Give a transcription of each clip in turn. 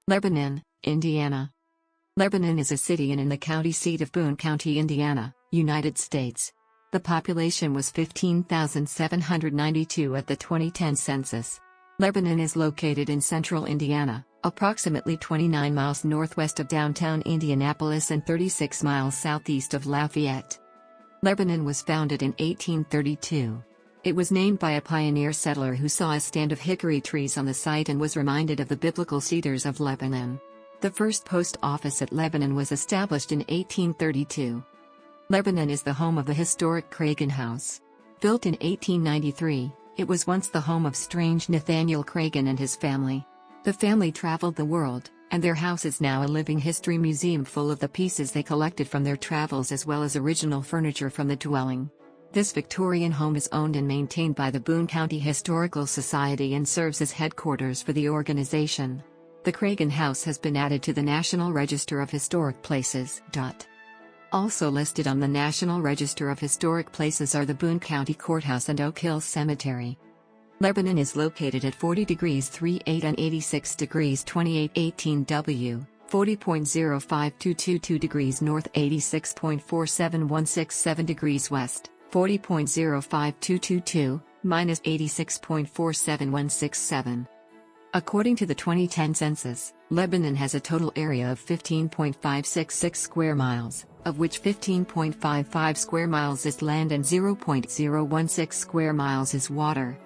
Lebanon, Indiana. Lebanon is a city and in the county seat of Boone County, Indiana, United States. The population was 15,792 at the 2010 census. Lebanon is located in central Indiana, approximately 29 miles northwest of downtown Indianapolis and 36 miles southeast of Lafayette. Lebanon was founded in 1832. It was named by a pioneer settler who saw a stand of hickory trees on the site and was reminded of the biblical cedars of Lebanon. The first post office at Lebanon was established in 1832. Lebanon is the home of the historic Cragen House. Built in 1893, it was once the home of strange Nathaniel Cragen and his family. The family traveled the world, and their house is now a living history museum full of the pieces they collected from their travels as well as original furniture from the dwelling. This Victorian home is owned and maintained by the Boone County Historical Society and serves as headquarters for the organization. The Cragen House has been added to the National Register of Historic Places. Also listed on the National Register of Historic Places are the Boone County Courthouse and Oak Hill Cemetery. Lebanon is located at 40 degrees 38 and 86 degrees 28 18 W, 40.05222 degrees north, 86.47167 degrees west, 40.05222, minus 86.47167. According to the 2010 census, Lebanon has a total area of 15.566 square miles, of which 15.55 square miles is land and 0.016 square miles is water.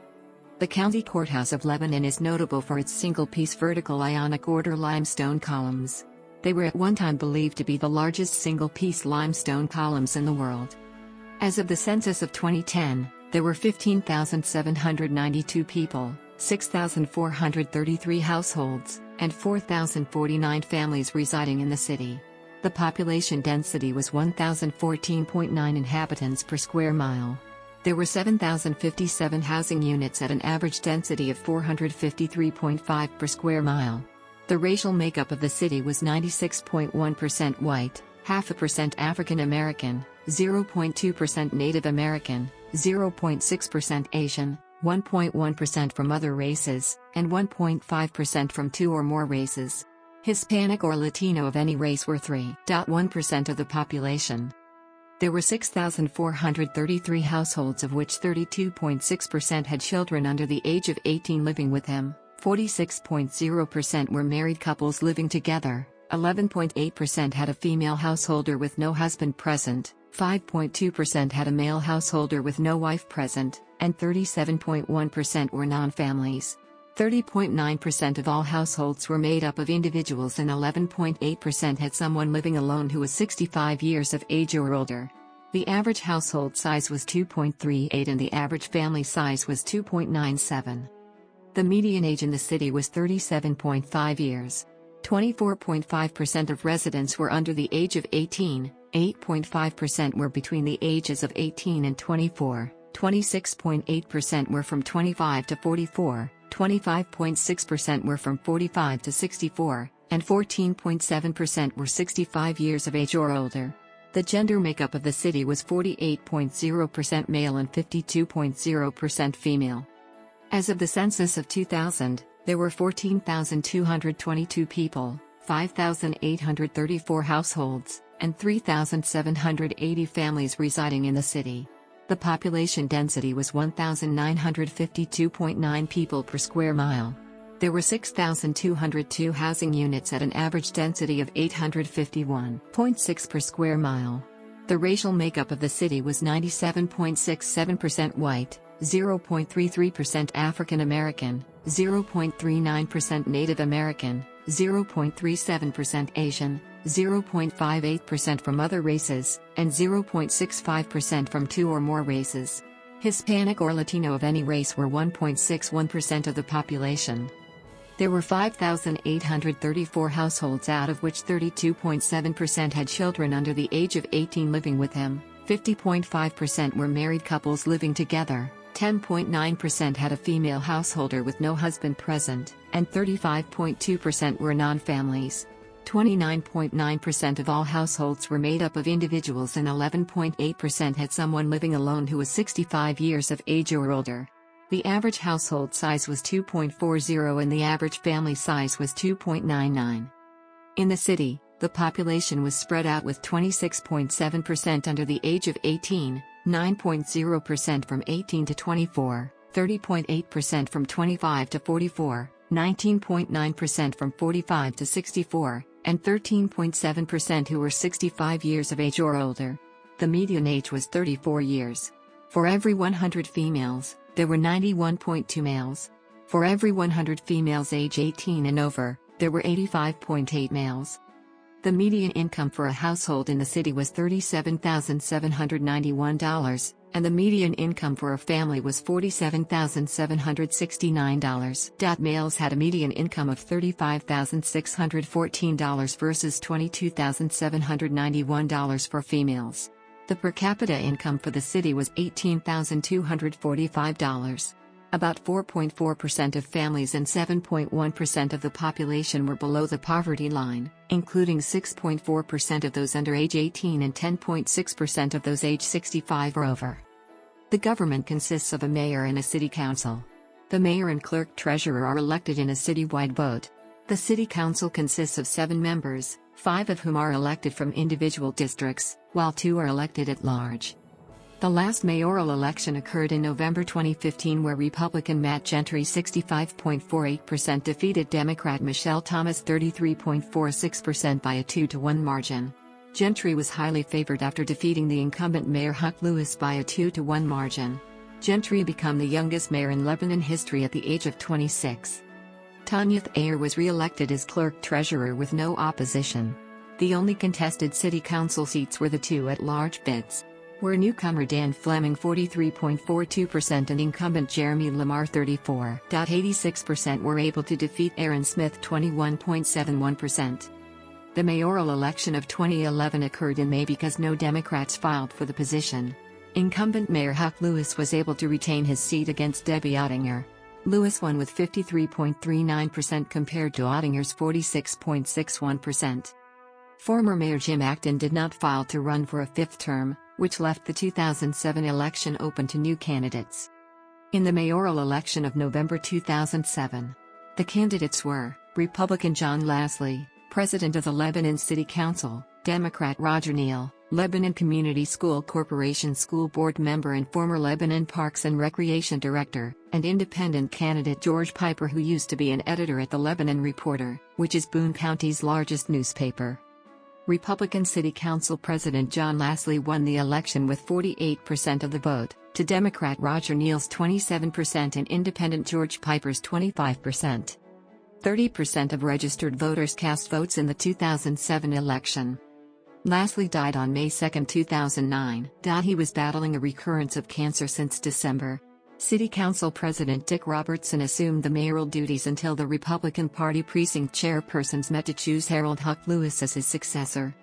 The County Courthouse of Lebanon is notable for its single-piece vertical Ionic order limestone columns. They were at one time believed to be the largest single-piece limestone columns in the world. As of the census of 2010, there were 15,792 people, 6,433 households, and 4,049 families residing in the city. The population density was 1,014.9 inhabitants per square mile. There were 7,057 housing units at an average density of 453.5 per square mile. The racial makeup of the city was 96.1% white, 0.5% African American, 0.2% Native American, 0.6% Asian, 1.1% from other races, and 1.5% from two or more races. Hispanic or Latino of any race were 3.1% of the population. There were 6,433 households, of which 32.6% had children under the age of 18 living with them, 46.0% were married couples living together, 11.8% had a female householder with no husband present, 5.2% had a male householder with no wife present, and 37.1% were non-families. 30.9% of all households were made up of individuals and 11.8% had someone living alone who was 65 years of age or older. The average household size was 2.38 and the average family size was 2.97. The median age in the city was 37.5 years. 24.5% of residents were under the age of 18, 8.5% were between the ages of 18 and 24, 26.8% were from 25 to 44, 25.6% were from 45 to 64, and 14.7% were 65 years of age or older. The gender makeup of the city was 48.0% male and 52.0% female. As of the census of 2000, there were 14,222 people, 5,834 households, and 3,780 families residing in the city. The population density was 1,952.9 people per square mile. There were 6,202 housing units at an average density of 851.6 per square mile. The racial makeup of the city was 97.67% white, 0.33% African American, 0.39% Native American, 0.37% Asian, 0.58% from other races, and 0.65% from two or more races. Hispanic or Latino of any race were 1.61% of the population. There were 5,834 households, out of which 32.7% had children under the age of 18 living with them, 50.5% were married couples living together, 10.9% had a female householder with no husband present, and 35.2% were non-families. 29.9% of all households were made up of individuals and 11.8% had someone living alone who was 65 years of age or older. The average household size was 2.40 and the average family size was 2.99. In the city, the population was spread out with 26.7% under the age of 18, 9.0% from 18 to 24, 30.8% from 25 to 44, 19.9% from 45 to 64, and 13.7% who were 65 years of age or older. The median age was 34 years. For every 100 females, there were 91.2 males. For every 100 females age 18 and over, there were 85.8 males. The median income for a household in the city was $37,791, and the median income for a family was $47,769. Males had a median income of $35,614 versus $22,791 for females. The per capita income for the city was $18,245. About 4.4% of families and 7.1% of the population were below the poverty line, including 6.4% of those under age 18 and 10.6% of those age 65 or over. The government consists of a mayor and a city council. The mayor and clerk treasurer are elected in a citywide vote. The city council consists of 7 members, 5 of whom are elected from individual districts, while 2 are elected at large. The last mayoral election occurred in November 2015 where Republican Matt Gentry 65.48% defeated Democrat Michelle Thomas 33.46% by a 2-to-1 margin. Gentry was highly favored after defeating the incumbent Mayor Huck Lewis by a 2-to-1 margin. Gentry became the youngest mayor in Lebanon history at the age of 26. Tanya Thayer was re-elected as clerk-treasurer with no opposition. The only contested city council seats were the 2 at-large bids, where newcomer Dan Fleming 43.42% and incumbent Jeremy Lamar 34.86% were able to defeat Aaron Smith 21.71%. The mayoral election of 2011 occurred in May because no Democrats filed for the position. Incumbent Mayor Huck Lewis was able to retain his seat against Debbie Ottinger. Lewis won with 53.39% compared to Ottinger's 46.61%. Former Mayor Jim Acton did not file to run for a 5th term, which left the 2007 election open to new candidates. In the mayoral election of November 2007, the candidates were Republican John Lassley, President of the Lebanon City Council, Democrat Roger Neal, Lebanon Community School Corporation School Board member and former Lebanon Parks and Recreation Director, and independent candidate George Piper, who used to be an editor at the Lebanon Reporter, which is Boone County's largest newspaper. Republican City Council President John Lassley won the election with 48% of the vote, to Democrat Roger Neal's 27% and independent George Piper's 25%. 30% of registered voters cast votes in the 2007 election. Lassley died on May 2, 2009. He was battling a recurrence of cancer since December. City Council President Dick Robertson assumed the mayoral duties until the Republican Party precinct chairpersons met to choose Harold Huck Lewis as his successor.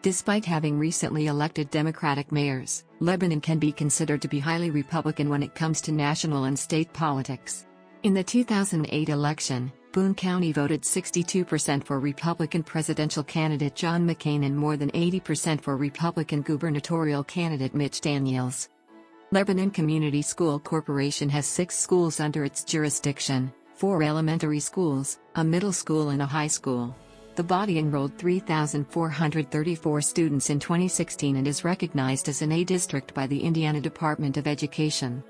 Despite having recently elected Democratic mayors, Lebanon can be considered to be highly Republican when it comes to national and state politics. In the 2008 election, Boone County voted 62% for Republican presidential candidate John McCain and more than 80% for Republican gubernatorial candidate Mitch Daniels. Lebanon Community School Corporation has 6 schools under its jurisdiction, 4 elementary schools, a middle school and a high school. The body enrolled 3,434 students in 2016 and is recognized as an A district by the Indiana Department of Education.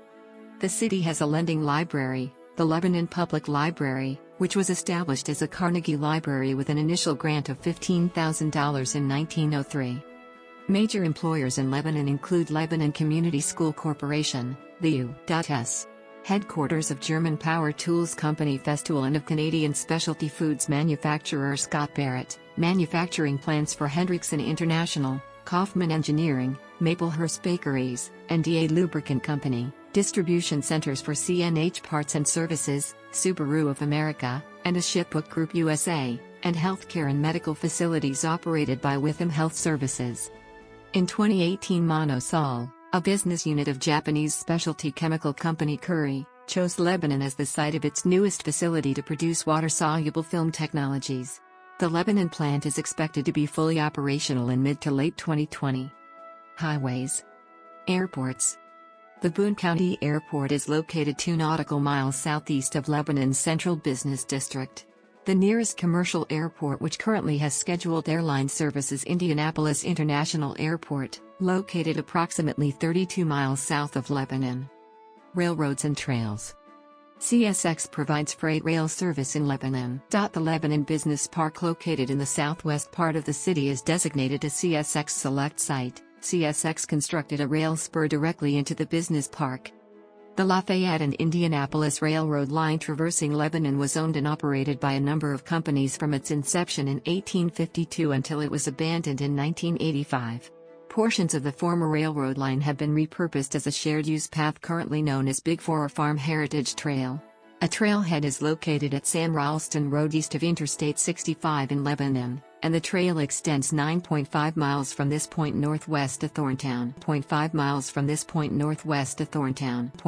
The city has a lending library, the Lebanon Public Library, which was established as a Carnegie Library with an initial grant of $15,000 in 1903. Major employers in Lebanon include Lebanon Community School Corporation, the U.S. headquarters of German power tools company Festool and of Canadian specialty foods manufacturer Scott Barrett, manufacturing plants for Hendrickson International, Kaufman Engineering, Maplehurst Bakeries, and DA Lubricant Company, distribution centers for CNH Parts and Services, Subaru of America, and a Shipbook Group USA, and healthcare and medical facilities operated by Witham Health Services. In 2018, Monosol, a business unit of Japanese specialty chemical company Curry, chose Lebanon as the site of its newest facility to produce water-soluble film technologies. The Lebanon plant is expected to be fully operational in mid to late 2020. Highways. Airports. The Boone County Airport is located 2 nautical miles southeast of Lebanon's central business district. The nearest commercial airport which currently has scheduled airline service is Indianapolis International Airport, located approximately 32 miles south of Lebanon. Railroads and trails. CSX provides freight rail service in Lebanon. The Lebanon Business Park, located in the southwest part of the city, is designated a CSX Select Site. CSX constructed a rail spur directly into the business park. The Lafayette and Indianapolis Railroad line traversing Lebanon was owned and operated by a number of companies from its inception in 1852 until it was abandoned in 1985. Portions of the former railroad line have been repurposed as a shared-use path currently known as Big Four Farm Heritage Trail. A trailhead is located at San Ralston Road east of Interstate 65 in Lebanon, and the trail extends 9.5 miles from this point northwest to Thorntown. 0.5 miles from this point northwest to Thorntown.